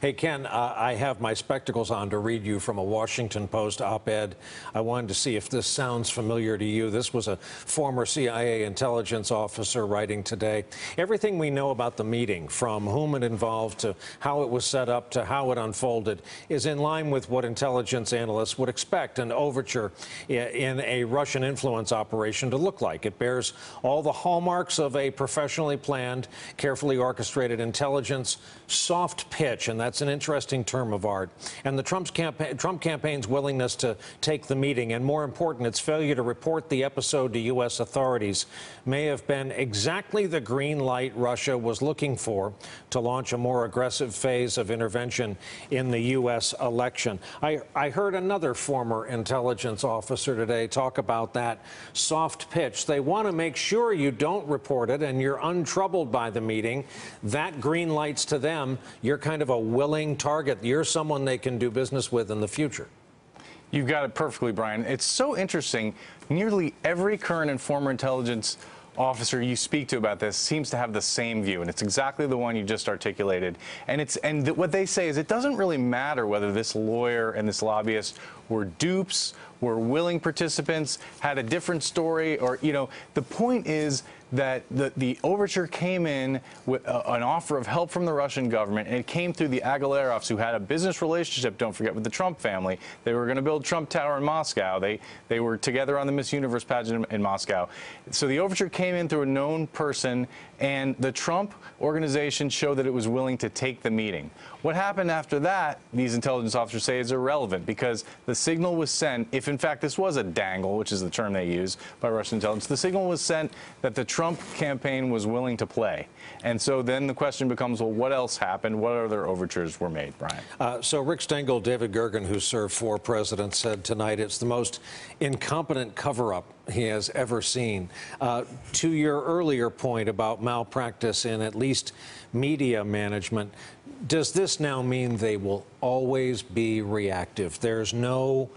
Hey, Ken, I have my spectacles on to read you from a Washington Post op-ed. I wanted to see if this sounds familiar to you. This was a former CIA intelligence officer writing today. Everything we know about the meeting, from whom it involved to how it was set up to how it unfolded, is in line with what intelligence analysts would expect an overture in a Russian influence operation to look like. It bears all the hallmarks of a professionally planned, carefully orchestrated intelligence, soft pitch, and that's an interesting term of art. And the Trump campaign's willingness to take the meeting, and more important, its failure to report the episode to U.S. authorities, may have been exactly the green light Russia was looking for to launch a more aggressive phase of intervention in the U.S. election. I heard another former intelligence officer today talk about that soft pitch. They want to make sure you don't report it and you're untroubled by the meeting. That green lights to them, you're kind of a willing target. You're someone they can do business with in the future. You've got it perfectly, Brian. It's so interesting. Nearly every current and former intelligence officer you speak to about this seems to have the same view, and it's exactly the one you just articulated. And what they say is it doesn't really matter whether this lawyer and this lobbyist were dupes, were willing participants, had a different story, or, you know, the point is that the overture came in with an offer of help from the Russian government, and it came through the Agalerovs, who had a business relationship, don't forget, with the Trump family. They were going to build Trump Tower in Moscow. They were together on the Miss Universe pageant in Moscow. So the overture came in through a known person, and the Trump organization showed that it was willing to take the meeting. What happened after that, these intelligence officers say, is irrelevant, because the signal was sent, if in fact this was a dangle, which is the term they use by Russian intelligence, the signal was sent that the Trump campaign was willing to play. And so then the question becomes, well, what else happened? What other overtures were made, Brian? So Rick Stengel, David Gergen, who served 4 presidents, said tonight it's the most incompetent cover-up he has ever seen. To your earlier point about malpractice in at least media management, does this now mean they will always be reactive? There's no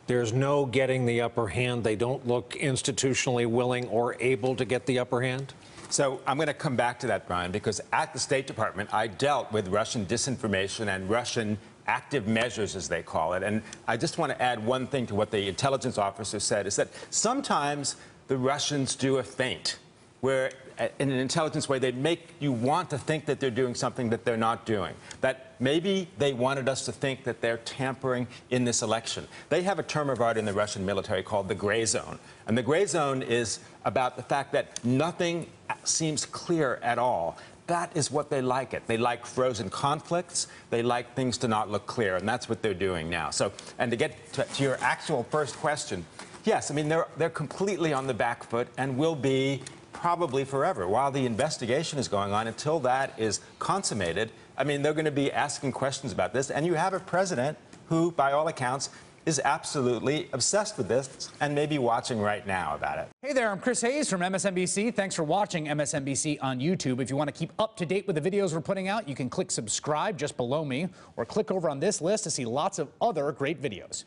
getting the upper hand. They don't look institutionally willing or able to get the upper hand? So I'm going to come back to that, Brian, because at the State Department, I dealt with Russian disinformation and Russian active measures, as they call it. And I just want to add one thing to what the intelligence officer said, is that sometimes the Russians do a feint, where in an intelligence way, they make you want to think that they're doing something that they're not doing. That maybe they wanted us to think that they're tampering in this election. They have a term of art in the Russian military called the gray zone. And the gray zone is about the fact that nothing seems clear at all. That is what they like it. They like frozen conflicts. They like things to not look clear, and that's what they're doing now. So, and to get to your actual first question, yes, I mean, they're completely on the back foot and will be probably forever. While the investigation is going on, until that is consummated, I mean, they're going to be asking questions about this. And you have a president who, by all accounts, is absolutely obsessed with this and maybe watching right now about it. Hey there, I'm Chris Hayes from MSNBC. Thanks for watching MSNBC on YouTube. If you want to keep up to date with the videos we're putting out, you can click subscribe just below me, or click over on this list to see lots of other great videos.